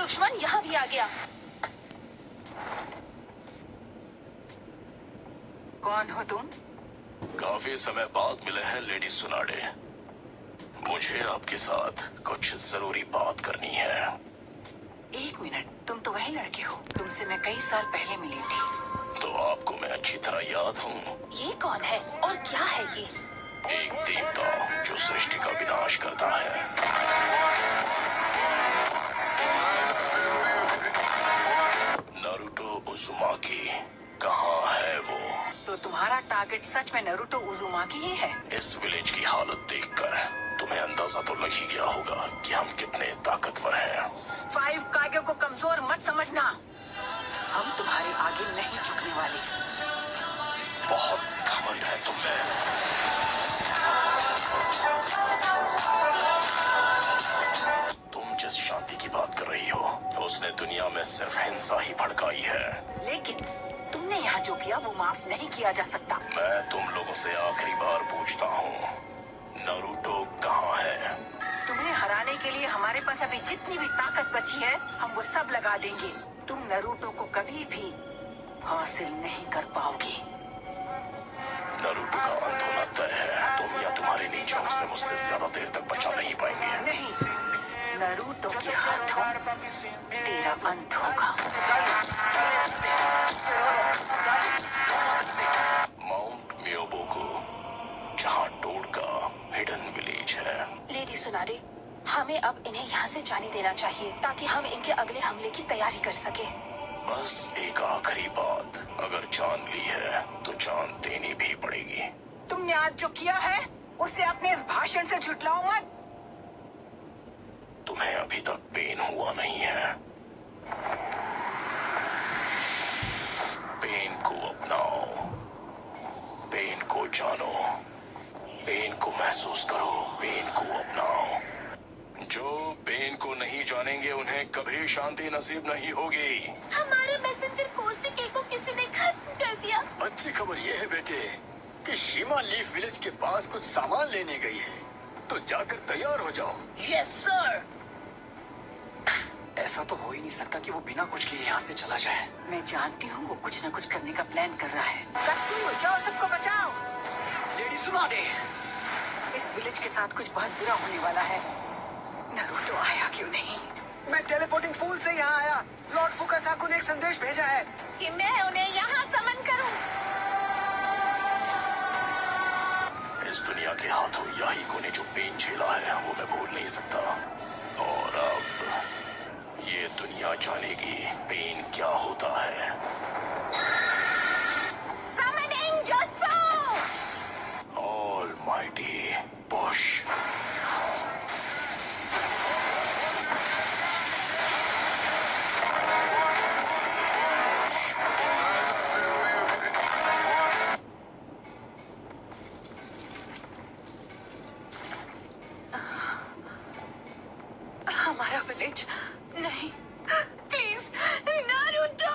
दुश्मन यहाँ भी आ गया। कौन हो तुम? काफी समय बाद मिले हैं लेडी सुनाडे। मुझे आपके साथ कुछ जरूरी बात करनी है। एक मिनट, तुम तो वही लड़की हो, तुमसे मैं कई साल पहले मिली थी। तो आपको मैं अच्छी तरह याद हूँ। ये कौन है और क्या है ये? एक देवता जो सृष्टि का विनाश करता है। नारुतो उज़ुमाकी कहाँ है वो? तो तुम्हारा टारगेट सच में नारुतो उज़ुमाकी ही है? इस विलेज की हालत देखकर तुम्हें अंदाजा तो लग ही गया होगा कि हम कितने ताकतवर हैं। 5 कागे को कमजोर मत समझना, हम तुम्हारे आगे नहीं झुकने वाले। बहुत घमंड है तुम में। तुम जिस शांति की बात कर रही हो उसने दुनिया में सिर्फ हिंसा ही भड़काई है। लेकिन तुमने यहाँ जो किया वो माफ नहीं किया जा सकता। मैं तुम लोगों से आखिरी बार पूछता हूँ, नारुतो कहाँ है? तुम्हें हराने के लिए हमारे पास अभी जितनी भी ताकत बची है हम वो सब लगा देंगे। तुम नारुतो को कभी भी हासिल नहीं कर पाओगी। नारुतो का अंत होना तय है। तुम या तुम्हारे नीचे से मुझसे ज्यादा देर तक बचा नहीं पाएंगे। नहीं, नारुतो के हाथों तेरा अंत होगा। माउंट मियोबोको, जहाँ टोड का हिडन विलेज है। लेडी सुनाडे, हमें अब इन्हें यहाँ से जाने देना चाहिए ताकि हम इनके अगले हमले की तैयारी कर सके। बस एक आखिरी बात, अगर जान ली है तो जान देनी भी पड़ेगी। तुमने आज जो किया है उसे अपने इस भाषण से झुठलाओ मत। तुम्हें अभी तक पेन हुआ नहीं है। पेन को अपनाओ, पेन को जानो, पेन को महसूस करो, पेन को अपनाओ। जो पेन को नहीं जानेंगे उन्हें कभी शांति नसीब नहीं होगी। हमारे मैसेंजर कोसिके को किसी ने खत्म कर दिया। अच्छी खबर यह है बेटे कि शीमा लीफ विलेज के पास कुछ सामान लेने गई है, तो जाकर तैयार हो जाओ। Yes sir. ऐसा तो हो ही नहीं सकता कि वो बिना कुछ किए यहाँ से चला जाए। मैं जानती हूँ वो कुछ न कुछ करने का प्लान कर रहा है। कत्सू, जाओ सबको बचाओ। लेडी सुनाडे, इस विलेज के साथ कुछ बहुत बुरा होने वाला है। नारुतो आया क्यों नहीं? मैं टेलीपोर्टिंग पूल से यहाँ आया। लॉर्ड फुकासाकु ने एक संदेश भेजा है कि मैं उन्हें यहाँ समन करूं। इस दुनिया के हाथों याहिको ने जो पेन झेला है वो मैं भूल नहीं सकता। और अब ये दुनिया जानेगी पेन क्या होता है। Summoning jutsu! Almighty push. हमारा विलेज नहीं, प्लीज नारुतो!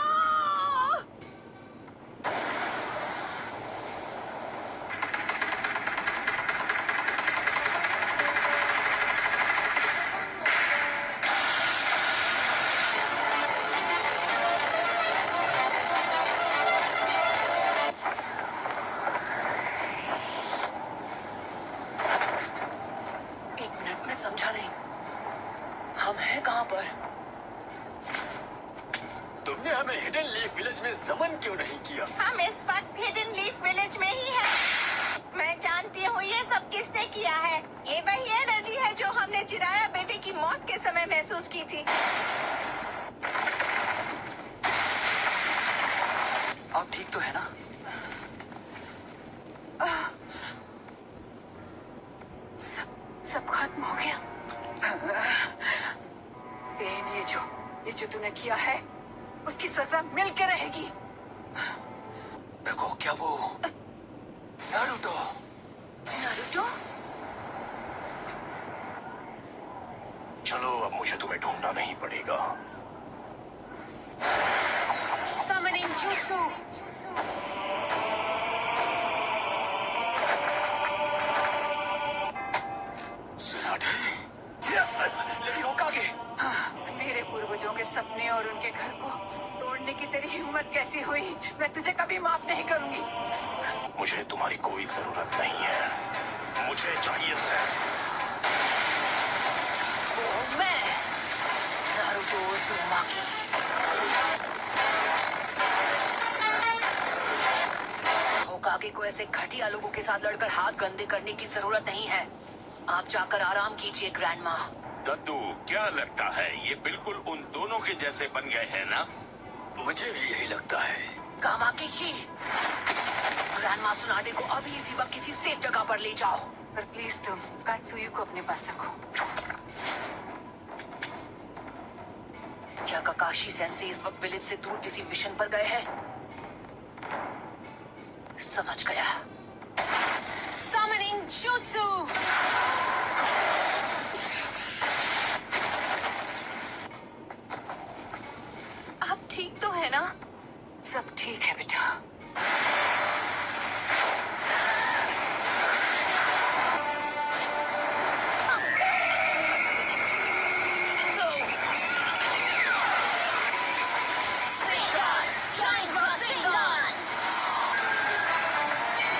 एक मिनट में समझा नहीं, हम हैं कहाँ पर? तुमने हमें हिडन लीफ विलेज में समन क्यों नहीं किया? हम इस वक्त हिडन लीफ विलेज में ही हैं। मैं जानती हूँ ये सब किसने किया है। ये वही एनर्जी है जो हमने जिराया बेटे की मौत के समय महसूस की थी। आप ठीक तो है ना? सब खत्म हो गया। पेन, ये जो तूने किया है उसकी सजा मिल के रहेगी। देखो, क्या वो नारुतो? नारुतो? चलो अब मुझे तुम्हें ढूंढना नहीं पड़ेगा। Summoning jutsu! सुनाडे, लेडी होकागे। मेरे पूर्वज पूर्वजों के सपने और उनके घर को तोड़ने की तेरी हिम्मत कैसी हुई? मैं तुझे कभी माफ नहीं करूंगी। मुझे तुम्हारी कोई जरूरत नहीं है। मुझे चाहिए सिर्फ वो मैं, नारुतो उज़ुमाकी। होकागे को ऐसे घटिया लोगों के साथ लड़कर हाथ गंदे करने की जरूरत नहीं है। आप जाकर आराम कीजिए ग्रैंडमा। दद्दू, क्या लगता है ये बिल्कुल उन दोनों के जैसे बन गए हैं ना? मुझे भी यही लगता है। कामाकीची, ग्रैंडमा सुनाडे को अभी इसी वक्त किसी सेफ जगह पर ले जाओ। पर प्लीज तुम कात्सुयु को अपने पास रखो। क्या काकाशी सेंसे इस वक्त विलेज से दूर किसी मिशन पर गए हैं? समझ गया। Summoning Jutsu! आप ठीक तो है ना? सब ठीक है बेटा।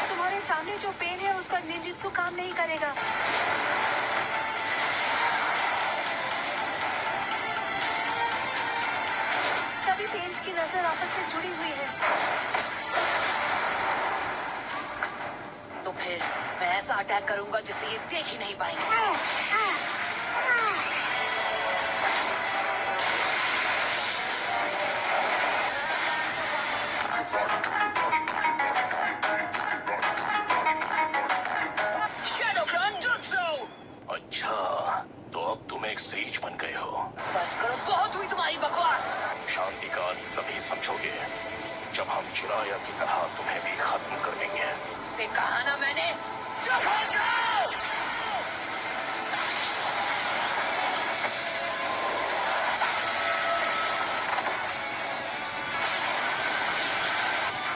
तुम्हारे सामने जो पेन है उस पर निंजुत्सु काम नहीं करेगा। सभी पेन्स की नजर आपस में जुड़ी हुई है। तो फिर मैं ऐसा अटैक करूंगा जिसे ये देख ही नहीं पाएंगे। Shadowgun Jutsu! अच्छा, तो अब तुम एक सेज बन गए हो। बस करो, बहुत हुई तुम्हारी बकवास। शांति का तभी समझोगे जब हम चिराया की तरह तुम्हें भी खत्म कर देंगे। से कहा ना मैंने, चुप हो जाओ।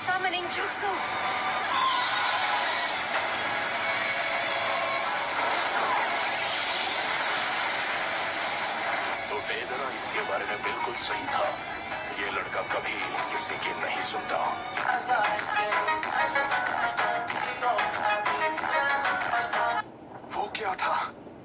Summoning Jutsu. तो बेदरा इसके बारे में बिल्कुल सही था। ये लड़का कभी किसी की नहीं सुनता। वो क्या था?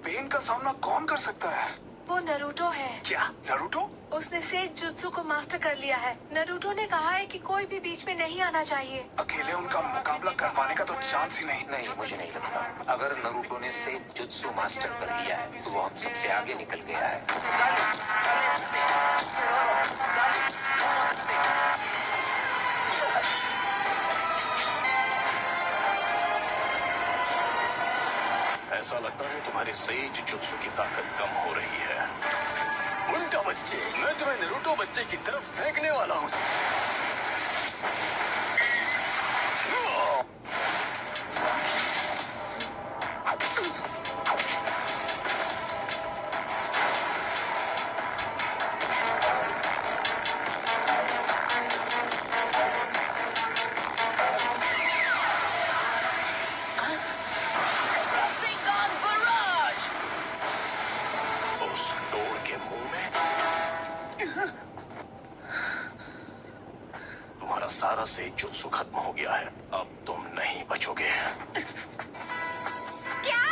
पेन का सामना कौन कर सकता है? वो नरूटो है। क्या नारुतो? उसने सेज जुत्सु को मास्टर कर लिया है। नरूटो ने कहा है कि कोई भी बीच में नहीं आना चाहिए। अकेले उनका मुकाबला कर पाने का तो चांस ही नहीं। नहीं, मुझे नहीं लगता। अगर नरूटो ने से जुत्सु मास्टर कर लिया है तो वो हम सबसे आगे निकल गया है। ऐसा लगता है तुम्हारे सेज जुत्सु की ताकत कम हो रही है। उनका बच्चे, मैं तुम्हें नारुतो बच्चे की तरफ फेंकने वाला हूँ। Rasengan Barrage! उस डोर के मुंह में तुम्हारा सारा सेज जुत्सु खत्म हो गया है। अब तुम नहीं बचोगे। क्या?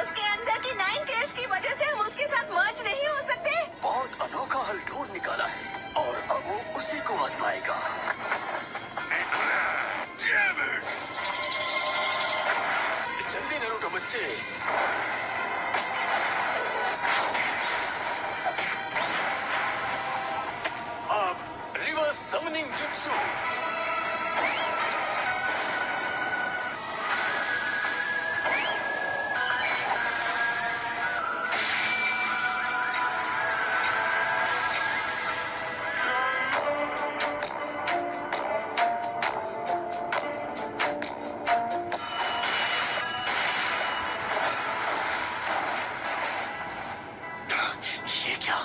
उसके अंदर की 9 टेल्स की वजह से हम उसके साथ मर्ज नहीं हो सकते? बहुत अनोखा हल ढूंढ निकाला है और अब वो उसी को आजमाएगा। जल्दी नारुतो बच्चे। अब रिवर्स समनिंग जुत्सु। ये क्या?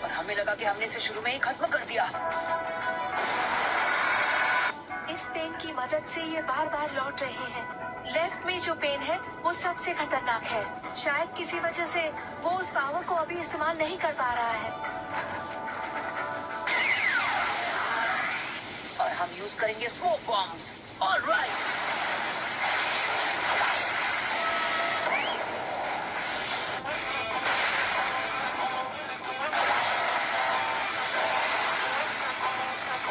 और हमें लगा कि हमने इसे शुरू में ही खत्म कर दिया। इस इस पेन की मदद से ये बार बार लौट रहे हैं। लेफ्ट में जो पेन है वो सबसे खतरनाक है। शायद किसी वजह से वो उस पावर को अभी इस्तेमाल नहीं कर पा रहा है। और हम यूज करेंगे स्मोक बॉम्ब्स। ऑलराइट।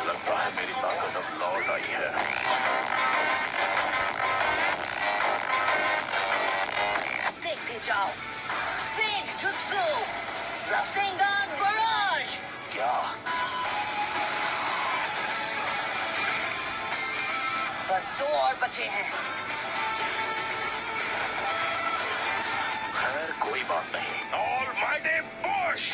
लगता है मेरी ताकत अब लौट आई है। देखते जाओ। Sage jutsu Rasengan barrage. क्या? बस 2 और बचे हैं। खैर कोई बात नहीं। Almighty push.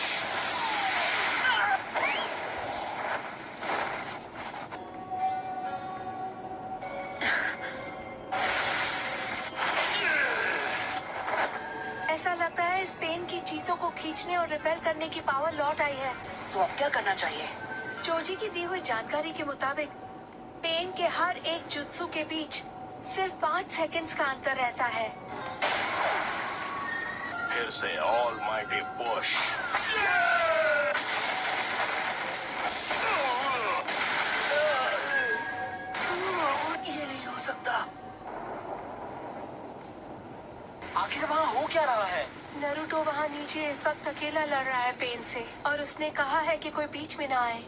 ऐसा लगता है इस पेन की चीजों को खींचने और रिपेल करने की पावर लौट आई है। तो अब क्या करना चाहिए? जोजी की दी हुई जानकारी के मुताबिक पेन के हर एक जुत्सु के बीच सिर्फ 5 सेकंड्स का अंतर रहता है। फिर से ऑलमाइटी पुश। ये नहीं हो सकता। आखिर वहाँ हो क्या रहा है? नरूटो वहाँ नीचे इस वक्त अकेला लड़ रहा है पेन से, और उसने कहा है कि कोई बीच में ना आए।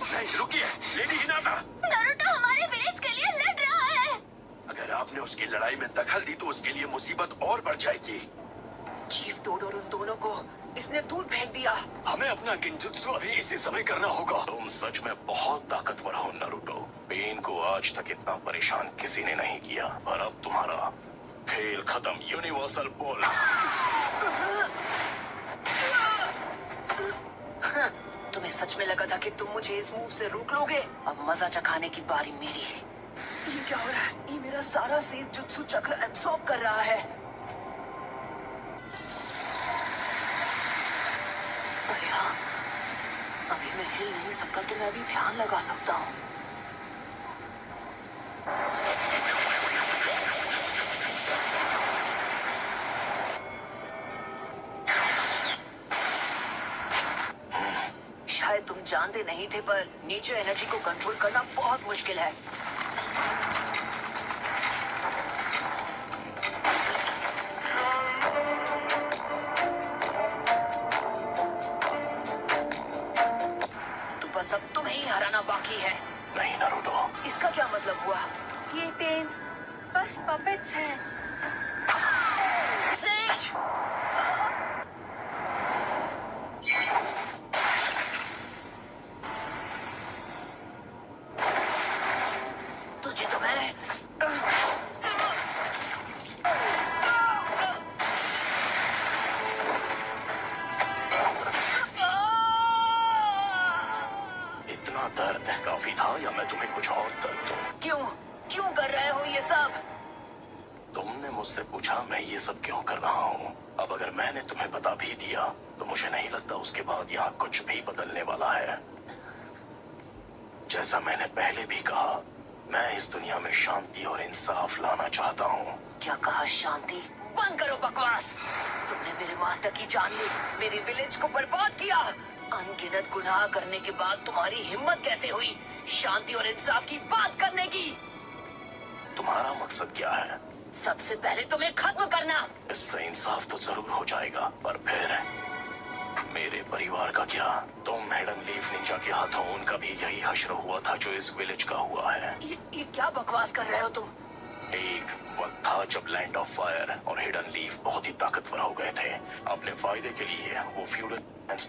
नहीं रुकिए, लेडी हिनाता। नरूटो हमारे विलेज के लिए लड़ रहा है। अगर आपने उसकी लड़ाई में दखल दी तो उसके लिए मुसीबत और बढ़ जाएगी। चीफ तोड और उन दोनों को इसने दूर फेंक दिया। हमें अपना गिंजुत्सु अभी इसी समय करना होगा। तुम सच में बहुत ताकतवर हो नरूटो। पेन को आज तक इतना परेशान किसी ने नहीं किया, और अब तुम्हारा खेल खत्म। यूनिवर्सल पुल। तुम्हें सच में लगा था कि तुम मुझे इस मूव से रोक लोगे? अब मजा चखाने की बारी मेरी है। ये क्या हो रहा है? ये मेरा सारा सेव जुत्सु चक्र एब्सॉर्ब कर रहा है। अरे हाँ, अभी मैं हिल नहीं सकता तो मैं अभी ध्यान लगा सकता हूँ। शायद तुम जानते नहीं थे, पर नेचर एनर्जी को कंट्रोल करना बहुत मुश्किल है। तो बस अब तुम्हें ही हराना बाकी है। नहीं नरूटो। इसका क्या मतलब हुआ? ये पेन्स बस पपेट्स हैं। सेज! तुझे तो मैंने इतना दर्द काफी था, या मैं तुम्हें कुछ और दर्द दूं? क्यों कर रहे हो ये सब? तुमने मुझसे पूछा मैं ये सब क्यों कर रहा हूँ। अब अगर मैंने तुम्हें बता भी दिया तो मुझे नहीं लगता उसके बाद यहाँ कुछ भी बदलने वाला है। जैसा मैंने पहले भी कहा, मैं इस दुनिया में शांति और इंसाफ लाना चाहता हूँ। क्या कहा? शांति? बंद करो बकवास। तुमने मेरे मास्टर की जान ली, मेरे विलेज को बर्बाद किया। अनगिनत गुनाह करने के बाद तुम्हारी हिम्मत कैसे हुई शांति और इंसाफ की बात करने की? तुम्हारा मकसद क्या है? सबसे पहले तुम्हें खत्म करना। इससे इंसाफ तो जरूर हो जाएगा, पर फिर मेरे परिवार का क्या? तुम हिडन लीफ निंजा के हाथों उनका भी यही हश्र हुआ था जो इस विलेज का हुआ है। ये क्या बकवास कर रहे हो तुम? एक वक्त था जब लैंड ऑफ फायर और हिडन लीफ बहुत ही ताकतवर हो गए थे। अपने फायदे के लिए वो फ्यूडल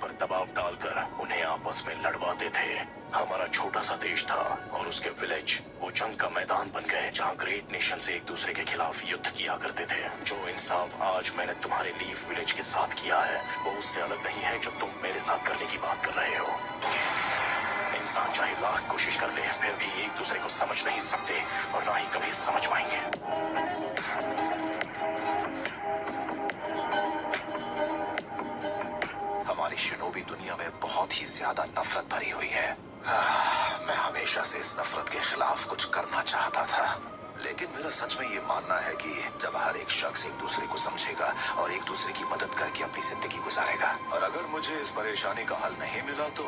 पर दबाव डालकर उन्हें आपस में लड़वाते थे। हमारा छोटा सा देश था और उसके विलेज वो जंग का मैदान बन गए जहाँ ग्रेट नेशन से एक दूसरे के खिलाफ युद्ध किया करते थे। जो इंसाफ आज मैंने तुम्हारे लीफ विलेज के साथ किया है वो उससे अलग नहीं है जो तुम मेरे साथ करने की बात कर रहे हो। इंसान चाहे लाख कोशिश कर ले फिर भी एक दूसरे को समझ नहीं सकते और ना ही कभी समझ पाएंगे। हमारी हमारी शिनोबी दुनिया में बहुत ही ज्यादा नफरत भरी हुई है। मैं हमेशा से इस नफरत के खिलाफ कुछ करना चाहता था, लेकिन मेरा सच में ये मानना है कि जब हर एक शख्स एक दूसरे को समझेगा और एक दूसरे की मदद करके अपनी जिंदगी गुजारेगा, और अगर मुझे इस परेशानी का हल नहीं मिला तो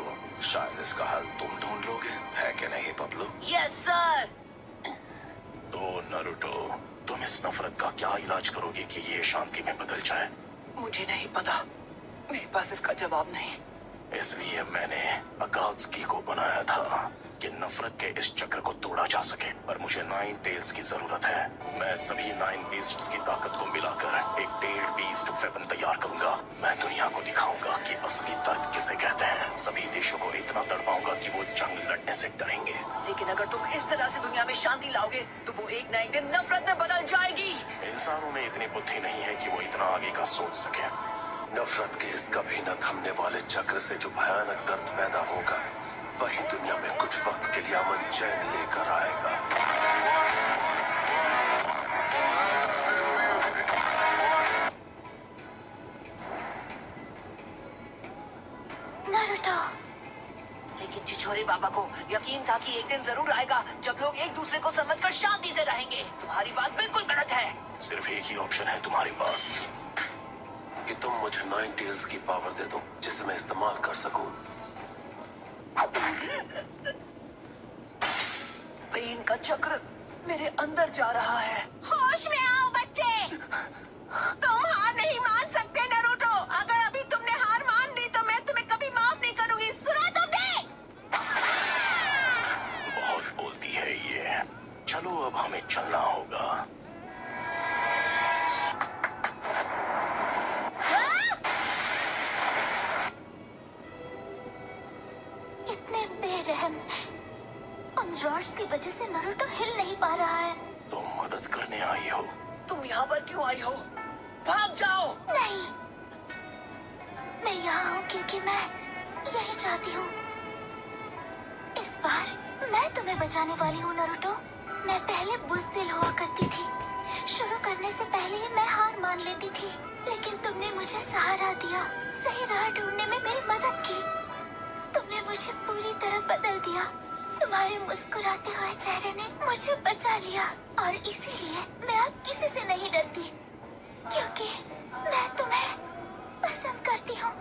शायद इसका हल तुम ढूंढ लोगे, है कि नहीं पब्लो? Yes sir. तो नारुतो, तुम इस नफरत का क्या इलाज करोगे कि ये शांति में बदल जाए? मुझे नहीं पता, मेरे पास इसका जवाब नहीं। इसलिए मैंने अकात्सुकी को बनाया था कि नफरत के इस चक्र को तोड़ा जा सके, और मुझे 9 टेल्स की जरूरत है। मैं सभी 9 बीस्ट्स की ताकत को मिलाकर एक टेल्ड बीस्ट वेपन तैयार करूंगा। मैं दुनिया को दिखाऊंगा कि असली दर्द किसे कहते हैं। सभी देशों को इतना तड़पाऊंगा कि वो जंग लड़ने से डरेंगे। लेकिन अगर तुम इस तरह से दुनिया में शांति लाओगे तो वो एक ना एक दिन नफरत में बदल जाएगी। इंसानों में इतनी बुद्धि नहीं है कि वो इतना आगे का सोच सके। नफरत के इस कभी न थमने वाले चक्र से जो भयानक दर्द पैदा होगा, वही दुनिया में कुछ वक्त के लिए अमन चैन लेकर आएगा। नारुतो, लेकिन छिछोरे बाबा को यकीन था कि एक दिन जरूर आएगा जब लोग एक दूसरे को समझकर शांति से रहेंगे। तुम्हारी बात बिल्कुल गलत है। सिर्फ एक ही ऑप्शन है तुम्हारे पास, कि तुम मुझे 9 टेल्स की पावर दे दो जिसे मैं इस्तेमाल कर सकूं। पेन का चक्र मेरे अंदर जा रहा है। होश में आओ बच्चे। तुम हार नहीं मान सकते नारुतो। अगर अभी तुमने हार मान ली तो मैं तुम्हें कभी माफ नहीं करूंगी। सुना तुमने? बहुत बोलती है ये। चलो अब हमें चलना होगा। इतने बेरहम। उन रॉड्स की वजह से नारुतो हिल नहीं पा रहा है। तुम मदद करने आई हो? तुम यहाँ पर क्यों आई हो? भाग जाओ। नहीं, मैं यहाँ हूँ क्योंकि मैं यही चाहती हूँ। इस बार मैं तुम्हें बचाने वाली हूँ नारुतो। मैं पहले बुज़दिल हुआ करती थी। शुरू करने से पहले ही मैं हार मान लेती थी, लेकिन तुमने मुझे सहारा दिया, सही राह ढूंढने में मेरी मदद की। तुमने मुझे पूरी तरह बदल दिया। तुम्हारे मुस्कुराते हुए चेहरे ने मुझे बचा लिया, और इसीलिए मैं अब किसी से नहीं डरती, क्योंकि मैं तुम्हें पसंद करती हूँ।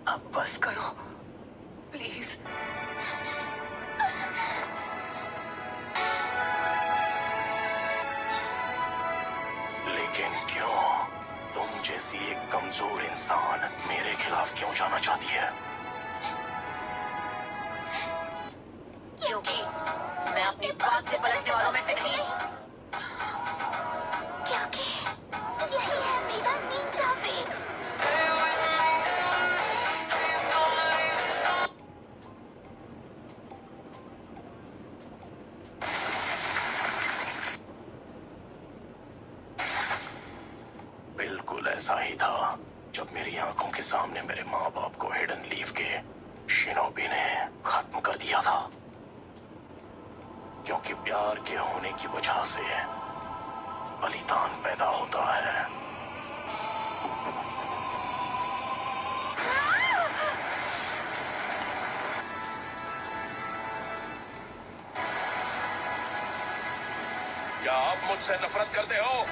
अब बस करो प्लीज। लेकिन क्यों? तुम जैसी एक कमजोर इंसान मेरे खिलाफ क्यों जाना चाहती है? क्योंकि मैं अपनी बात से पलटने वालों में से नहीं। क्योंकि यही है मेरा निंजा वेग। बिल्कुल ऐसा ही था जब मेरी आंखों के सामने मेरे माँ बाप को हिडन लीफ के शिनोबी ने खत्म कर दिया था। क्योंकि प्यार के होने की वजह से बलिदान पैदा होता है। क्या आप मुझसे नफरत करते हो?